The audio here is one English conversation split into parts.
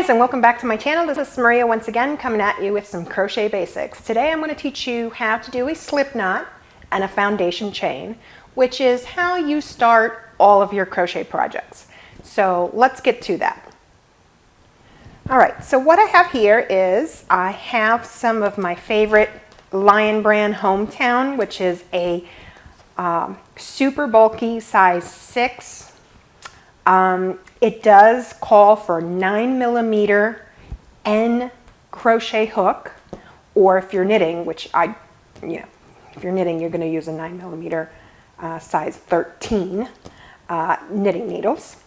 guys, and welcome back to my channel. This is Maria once again coming at you with some crochet basics. Today I'm going to teach you how to do a slip knot and a foundation chain, which is how you start all of your crochet projects. So let's get to that. Alright, so what I have here is I have some of my favorite Lion Brand Hometown, which is a super bulky size 6. It does call for 9mm N crochet hook, or if you're knitting, which if you're knitting, you're going to use a 9mm size 13 knitting needles.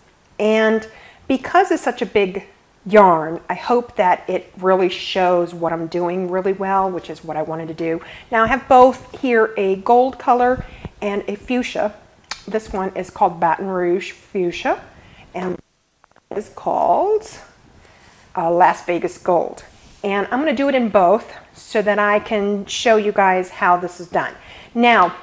And because it's such a big yarn, I hope that it really shows what I'm doing really well, which is what I wanted to do. Now I have both here, a gold color and a fuchsia. This one is called Baton Rouge Fuchsia, and is called Las Vegas Gold. And I'm going to do it in both so that I can show you guys how this is done. Now,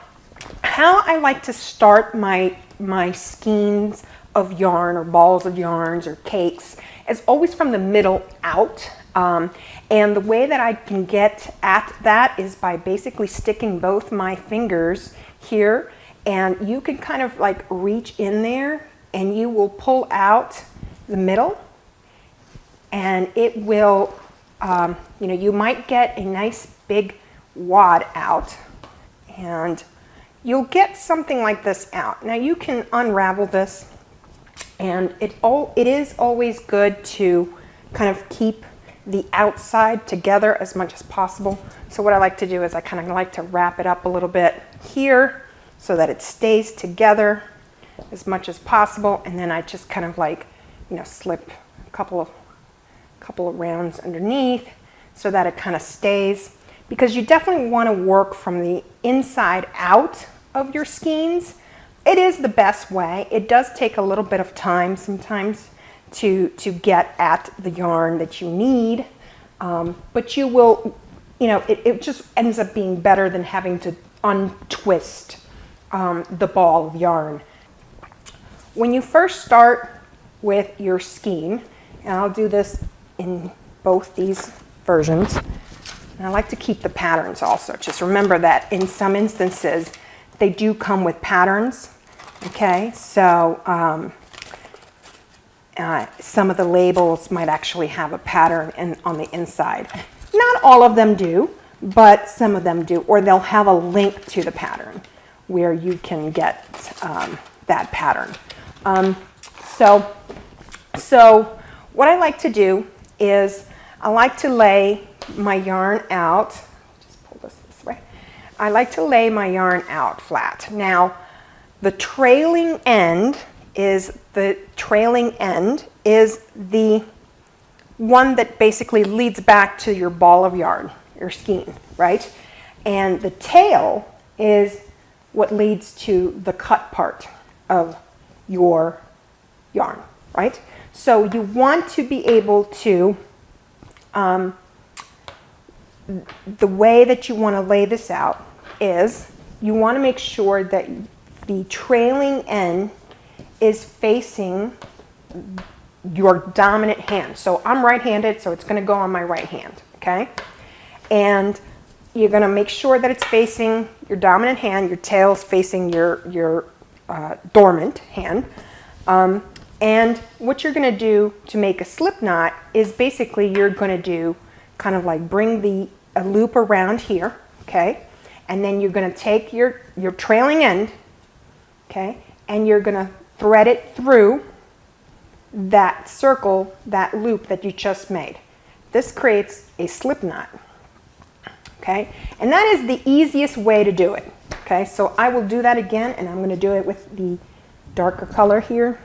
how I like to start my skeins of yarn or balls of yarns or cakes is always from the middle out. And the way that I can get at that is by basically sticking both my fingers here, and you can kind of like reach in there and you will pull out the middle, and it will, you might get a nice big wad out, and you'll get something like this out. Now you can unravel this, and it is always good to kind of keep the outside together as much as possible. So what I like to do is I kind of like to wrap it up a little bit here so that it stays together as much as possible, and then I just kind of like, slip a couple of rounds underneath so that it kind of stays, because you definitely want to work from the inside out of your skeins. It is the best way. It does take a little bit of time sometimes to get at the yarn that you need, but you will, it just ends up being better than having to untwist the ball of yarn. When you first start with your skein, and I'll do this in both these versions, and I like to keep the patterns also. Just remember that in some instances they do come with patterns. Okay, so some of the labels might actually have a pattern on the inside. Not all of them do, but some of them do, or they'll have a link to the pattern where you can get that pattern. So what I like to do is I like to lay my yarn out. Just pull this way. I like to lay my yarn out flat. Now, the trailing end is the one that basically leads back to your ball of yarn, your skein, right? And the tail is what leads to the cut part of your yarn, right? So you want to be able to, the way that you want to lay this out is you want to make sure that the trailing end is facing your dominant hand. So I'm right-handed, so it's going to go on my right hand, okay? And you're going to make sure that it's facing your dominant hand, your tail's facing your dormant hand. And what you're going to do to make a slip knot is basically you're going to do kind of like bring a loop around here, okay? And then you're going to take your trailing end, okay, and you're going to thread it through that circle, that loop that you just made. This creates a slip knot, okay? And that is the easiest way to do it, okay? So I will do that again, and I'm going to do it with the darker color here.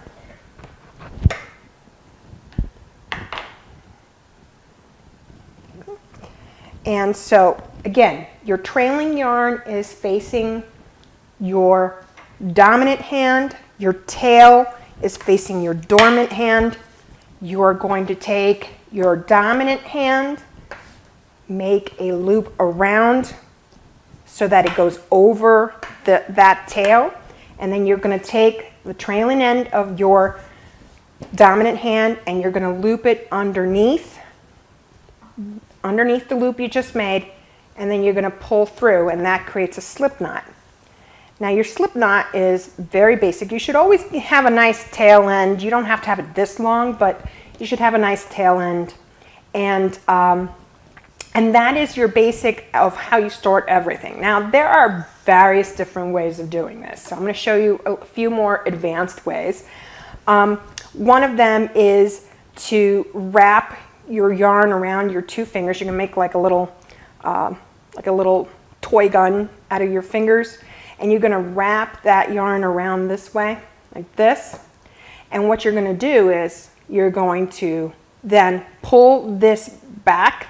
And so again, your trailing yarn is facing your dominant hand, your tail is facing your dormant hand. You're going to take your dominant hand, make a loop around so that it goes over that tail, and then you're going to take the trailing end of your dominant hand, and you're going to loop it underneath the loop you just made, and then you're going to pull through, and that creates a slip knot. Now your slip knot is very basic. You should always have a nice tail end. You don't have to have it this long, but you should have a nice tail end. And that is your basic of how you start everything. Now there are various different ways of doing this. So I'm going to show you a few more advanced ways. One of them is to wrap your yarn around your two fingers. You're going to make like a little toy gun out of your fingers. And you're going to wrap that yarn around this way, like this. And what you're going to do is you're going to then pull this back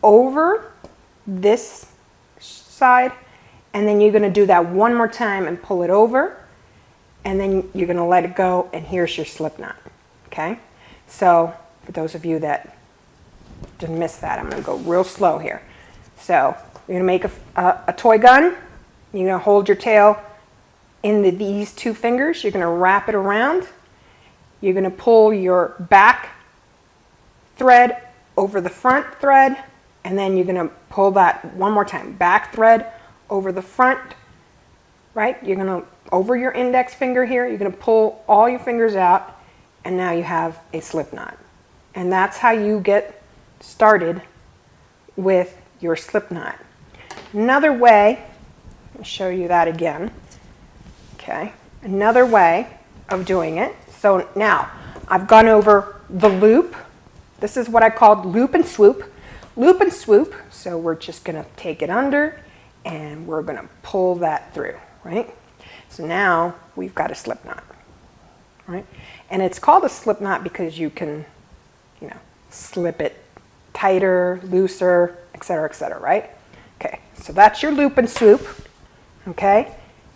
over this side, and then you're going to do that one more time and pull it over, and then you're going to let it go, and here's your slip knot. Okay? So for those of you that didn't miss that, I'm going to go real slow here. So you're going to make a toy gun. You're going to hold your tail in these two fingers. You're going to wrap it around. You're going to pull your back thread over the front thread, and then you're going to pull that one more time. Back thread over the front, right? You're going to, over your index finger here, you're going to pull all your fingers out, and now you have a slip knot. And that's how you get started with your slip knot. Another way, I'll show you that again. Okay, another way of doing it. So now I've gone over the loop. This is what I called loop and swoop. Loop and swoop. So we're just going to take it under and we're going to pull that through, right? So now we've got a slip knot, right? And it's called a slip knot because you can, you know, slip it tighter, looser, etc., right? Okay, so that's your loop and swoop. Okay,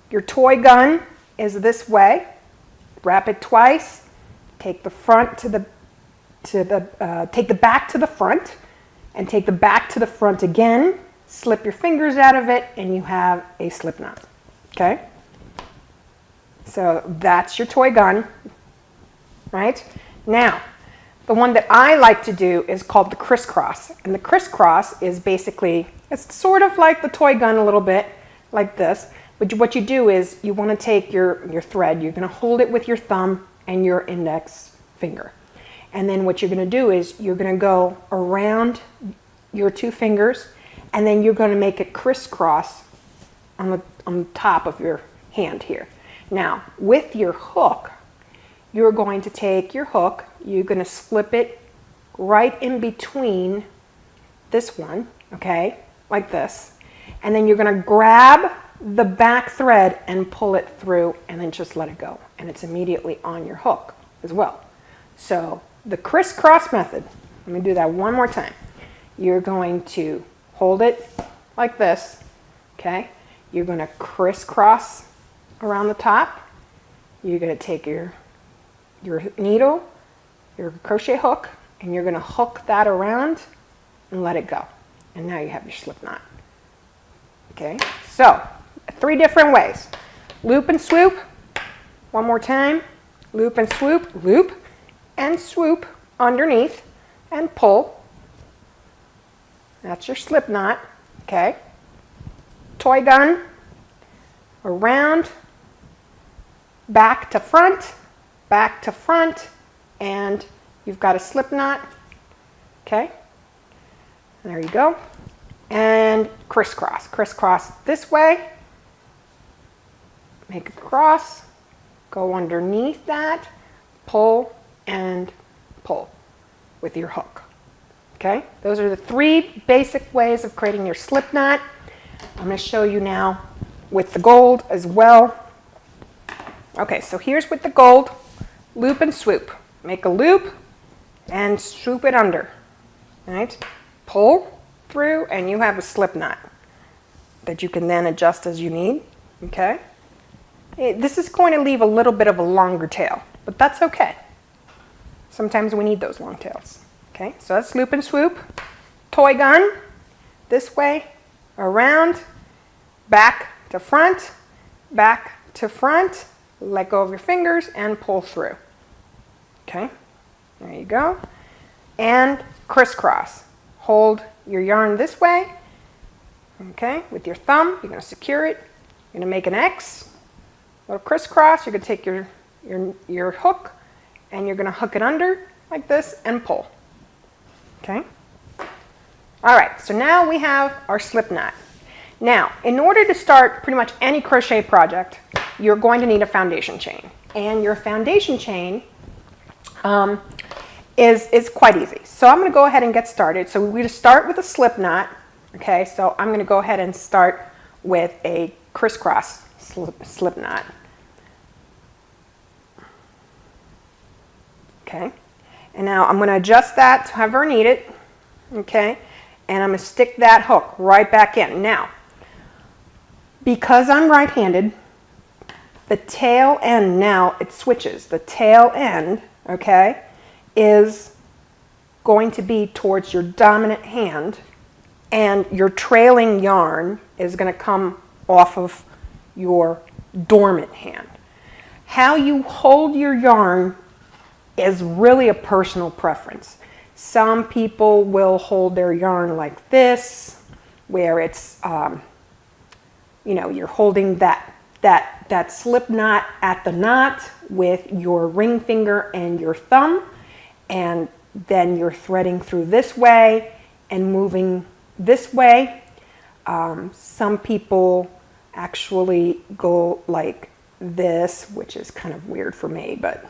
your toy gun is this way. Wrap it twice. Take the front to the take the back to the front, and take the back to the front again. Slip your fingers out of it, and you have a slip knot. Okay. So that's your toy gun, right? Now, the one that I like to do is called the crisscross, and the crisscross is basically, it's sort of like the toy gun a little bit. Like this, but what you do is you want to take your thread, you're going to hold it with your thumb and your index finger, and then what you're going to do is you're going to go around your two fingers, and then you're going to make it crisscross on the top of your hand here. Now with your hook, you're going to take your hook, you're going to slip it right in between this one, okay, like this. And then you're going to grab the back thread and pull it through, and then just let it go. And it's immediately on your hook as well. So the crisscross method, let me do that one more time. You're going to hold it like this, okay? You're going to crisscross around the top. You're going to take your needle, your crochet hook, and you're going to hook that around and let it go. And now you have your slip knot. Okay, so 3 different ways. Loop and swoop. One more time. Loop and swoop. Loop and swoop underneath and pull. That's your slip knot. Okay. Toy gun. Around. Back to front, and you've got a slip knot. Okay. There you go. And crisscross. Crisscross this way. Make a cross. Go underneath that. Pull and pull with your hook. Okay? Those are the 3 basic ways of creating your slip knot. I'm going to show you now with the gold as well. Okay, so here's with the gold. Loop and swoop. Make a loop and swoop it under. Right? Pull through, and you have a slip knot that you can then adjust as you need. Okay, this is going to leave a little bit of a longer tail, but that's okay. Sometimes we need those long tails. Okay, so that's loop and swoop. Toy gun this way, around, back to front, let go of your fingers and pull through. Okay, there you go. And crisscross. Hold your yarn this way, okay, with your thumb. You're going to secure it. You're going to make an X, a little crisscross. You're going to take your hook and you're going to hook it under like this and pull. Okay. All right, so now we have our slip knot. Now, in order to start pretty much any crochet project, you're going to need a foundation chain. And your foundation chain is quite easy. So I'm going to go ahead and get started. So we're going to start with a slip knot. Okay, so I'm going to go ahead and start with a crisscross slip knot. Okay, and now I'm going to adjust that to however I need it. Okay, and I'm going to stick that hook right back in. Now, because I'm right-handed, the tail end, now it switches. The tail end, okay, is going to be towards your dominant hand, and your trailing yarn is going to come off of your dormant hand. How you hold your yarn is really a personal preference. Some people will hold their yarn like this, where it's, you know, you're holding that slip knot at the knot with your ring finger and your thumb, and then you're threading through this way and moving this way. Some people actually go like this, which is kind of weird for me, but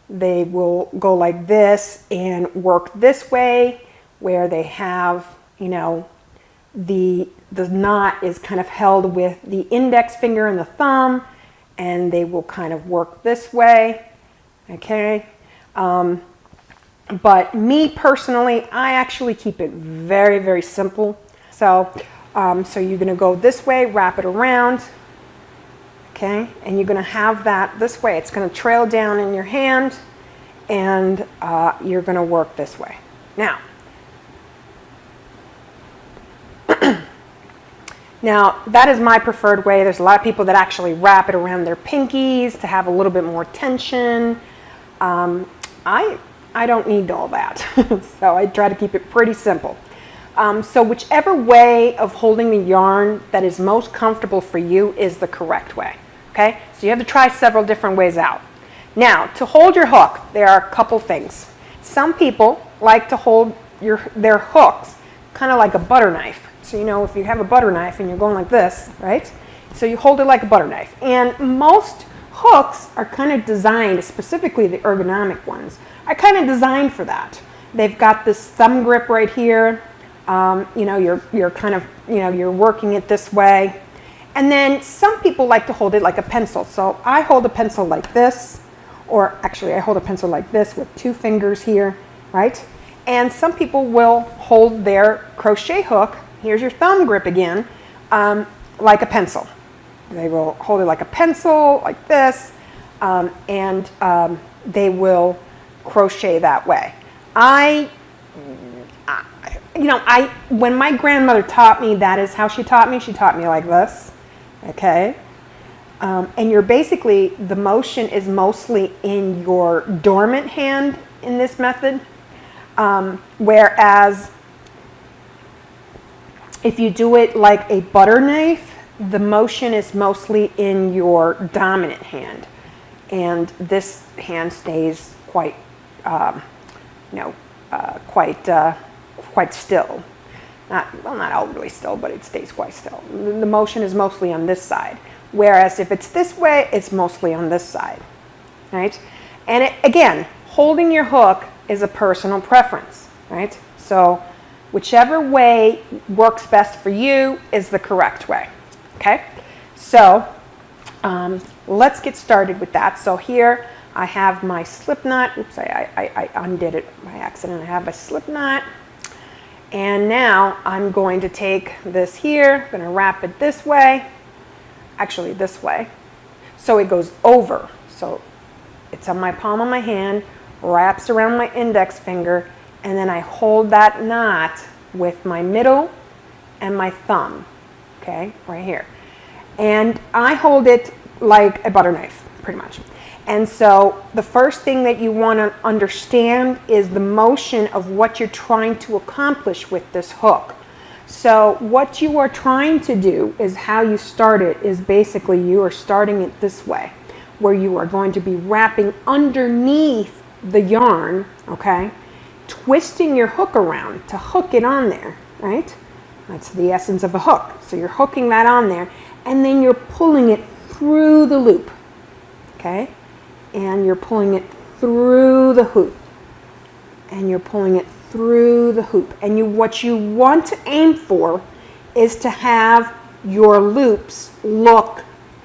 they will go like this and work this way, where they have, you know, the knot is kind of held with the index finger and the thumb, and they will kind of work this way. Okay. But me personally, I actually keep it very, very simple. So, so you're going to go this way, wrap it around, okay, and you're going to have that this way. It's going to trail down in your hand, and you're going to work this way. Now, now that is my preferred way. There's a lot of people that actually wrap it around their pinkies to have a little bit more tension. I don't need all that, so I try to keep it pretty simple. So whichever way of holding the yarn that is most comfortable for you is the correct way. Okay, so you have to try several different ways out. Now, to hold your hook, there are a couple things. Some people like to hold their hooks kind of like a butter knife. So, you know, if you have a butter knife and you're going like this, right? So you hold it like a butter knife. And most hooks are kind of designed, specifically the ergonomic ones, are kind of designed for that. They've got this thumb grip right here. You know, you're kind of, you know, you're working it this way. And then some people like to hold it like a pencil. So I hold a pencil like this, or actually I hold a pencil like this with two fingers here, right? And some people will hold their crochet hook, here's your thumb grip again, like a pencil. They will hold it like a pencil, like this, and they will crochet that way. When my grandmother taught me, that is how she taught me. She taught me like this, okay? And you're basically, the motion is mostly in your dormant hand in this method, whereas if you do it like a butter knife, the motion is mostly in your dominant hand, and this hand stays quite, quite still. Not overly still, but it stays quite still. The motion is mostly on this side, whereas if it's this way, it's mostly on this side, right? And again, holding your hook is a personal preference, right? So whichever way works best for you is the correct way, okay? So let's get started with that. So here I have my slip knot. Oops, I undid it by accident. I have a slip knot. And now I'm going to take this here, I'm going to wrap it this way, actually this way, so it goes over. So it's on my palm of my hand, wraps around my index finger, and then I hold that knot with my middle and my thumb, okay, right here. And I hold it like a butter knife, pretty much. And so the first thing that you want to understand is the motion of what you're trying to accomplish with this hook. So what you are trying to do is how you start it is basically you are starting it this way, where you are going to be wrapping underneath the yarn, okay, twisting your hook around to hook it on there, right? That's the essence of a hook. So you're hooking that on there, and then you're pulling it through the loop, okay? And you're pulling it through the hoop, and you're pulling it through the hoop. And what you want to aim for is to have your loops look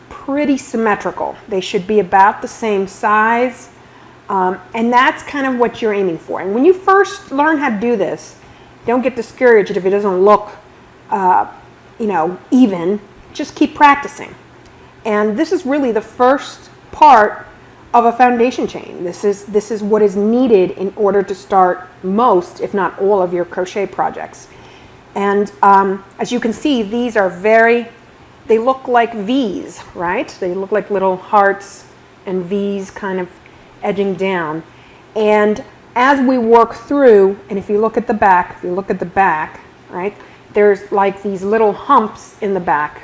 pretty symmetrical. They should be about the same size, and that's kind of what you're aiming for. And when you first learn how to do this, don't get discouraged if it doesn't look, even. Just keep practicing. And this is really the first part of a foundation chain. This is what is needed in order to start most, if not all, of your crochet projects. And as you can see, these are they look like V's, right? They look like little hearts and V's kind of edging down. And as we work through, and if you look at the back, right, there's like these little humps in the back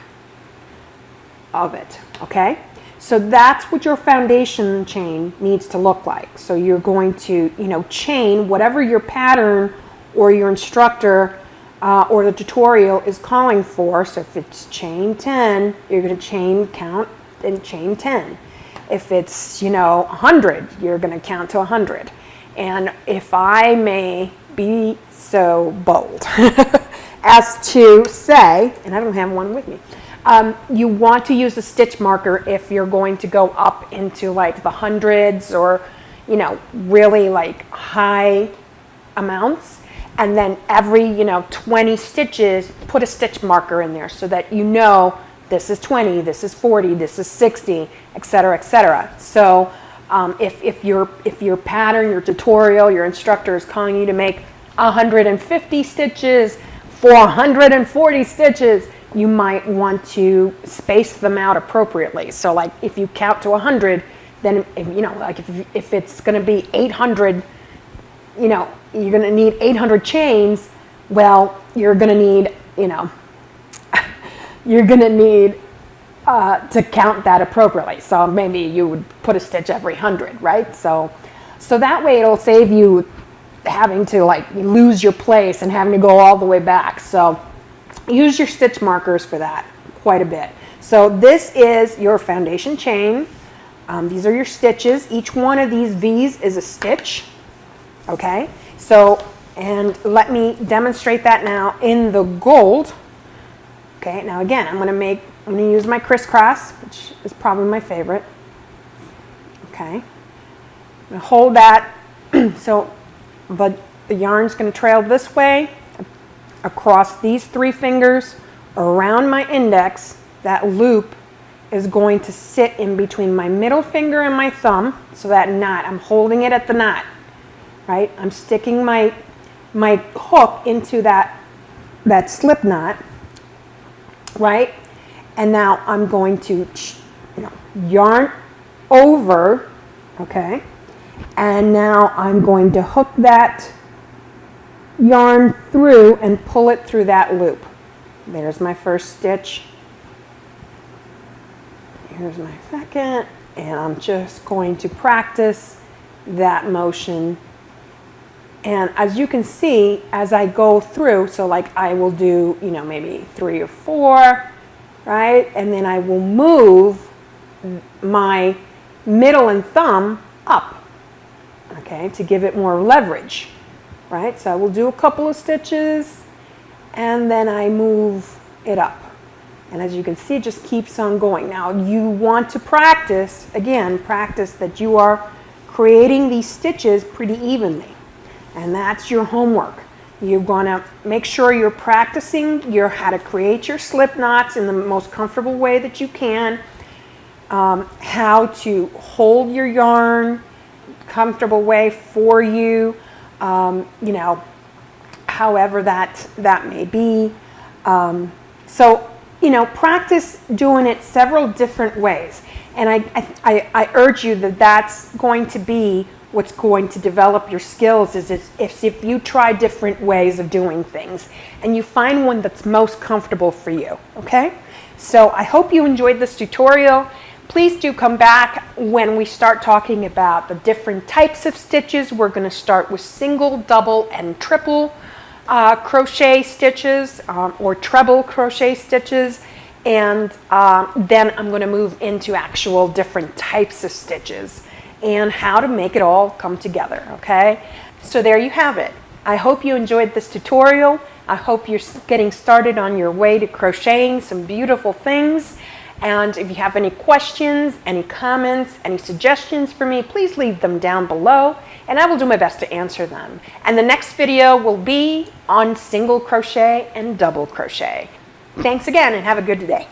of it, okay? So that's what your foundation chain needs to look like. So you're going to, chain whatever your pattern or your instructor or the tutorial is calling for. So if it's chain 10, you're going to chain count and chain 10. If it's, 100, you're going to count to 100. And if I may be so bold as to say, and I don't have one with me, you want to use a stitch marker if you're going to go up into like the hundreds or, really like high amounts. And then every, 20 stitches, put a stitch marker in there so that this is 20, this is 40, this is 60, etc., etc. So if your pattern, your tutorial, your instructor is calling you to make 150 stitches for 140 stitches, you might want to space them out appropriately. So like if you count to 100, then if it's going to be 800, you're going to need 800 chains. Well, you're going to need, to count that appropriately. So maybe you would put a stitch every 100, right? So that way it'll save you having to like lose your place and having to go all the way back. So use your stitch markers for that quite a bit. So this is your foundation chain. These are your stitches. Each one of these V's is a stitch. Okay, so, and let me demonstrate that now in the gold. Okay, now again, I'm going to use my crisscross, which is probably my favorite. Okay, I'm going to hold that, but the yarn's going to trail this way, across these 3 fingers, around my index. That loop is going to sit in between my middle finger and my thumb, so that knot, I'm holding it at the knot. Right, I'm sticking my hook into that slip knot, right? And now I'm going to, yarn over, okay? And now I'm going to hook that yarn through and pull it through that loop. There's my first stitch. Here's my second, and I'm just going to practice that motion. And as you can see, as I go through, so like I will do, maybe 3 or 4, right? And then I will move my middle and thumb up, okay, to give it more leverage, right? So I will do a couple of stitches, and then I move it up. And as you can see, it just keeps on going. Now you want to practice that you are creating these stitches pretty evenly. And that's your homework. You're going to make sure you're practicing how to create your slip knots in the most comfortable way that you can, how to hold your yarn, comfortable way for you, however that may be. So, practice doing it several different ways. And I urge you that that's going to be what's going to develop your skills, is if you try different ways of doing things and you find one that's most comfortable for you, okay? So I hope you enjoyed this tutorial. Please do come back when we start talking about the different types of stitches. We're going to start with single, double, and triple crochet stitches or treble crochet stitches. And then I'm going to move into actual different types of stitches and how to make it all come together, okay? So there you have it. I hope you enjoyed this tutorial. I hope you're getting started on your way to crocheting some beautiful things. And if you have any questions, any comments, any suggestions for me, please leave them down below and I will do my best to answer them. And the next video will be on single crochet and double crochet. Thanks again and have a good day.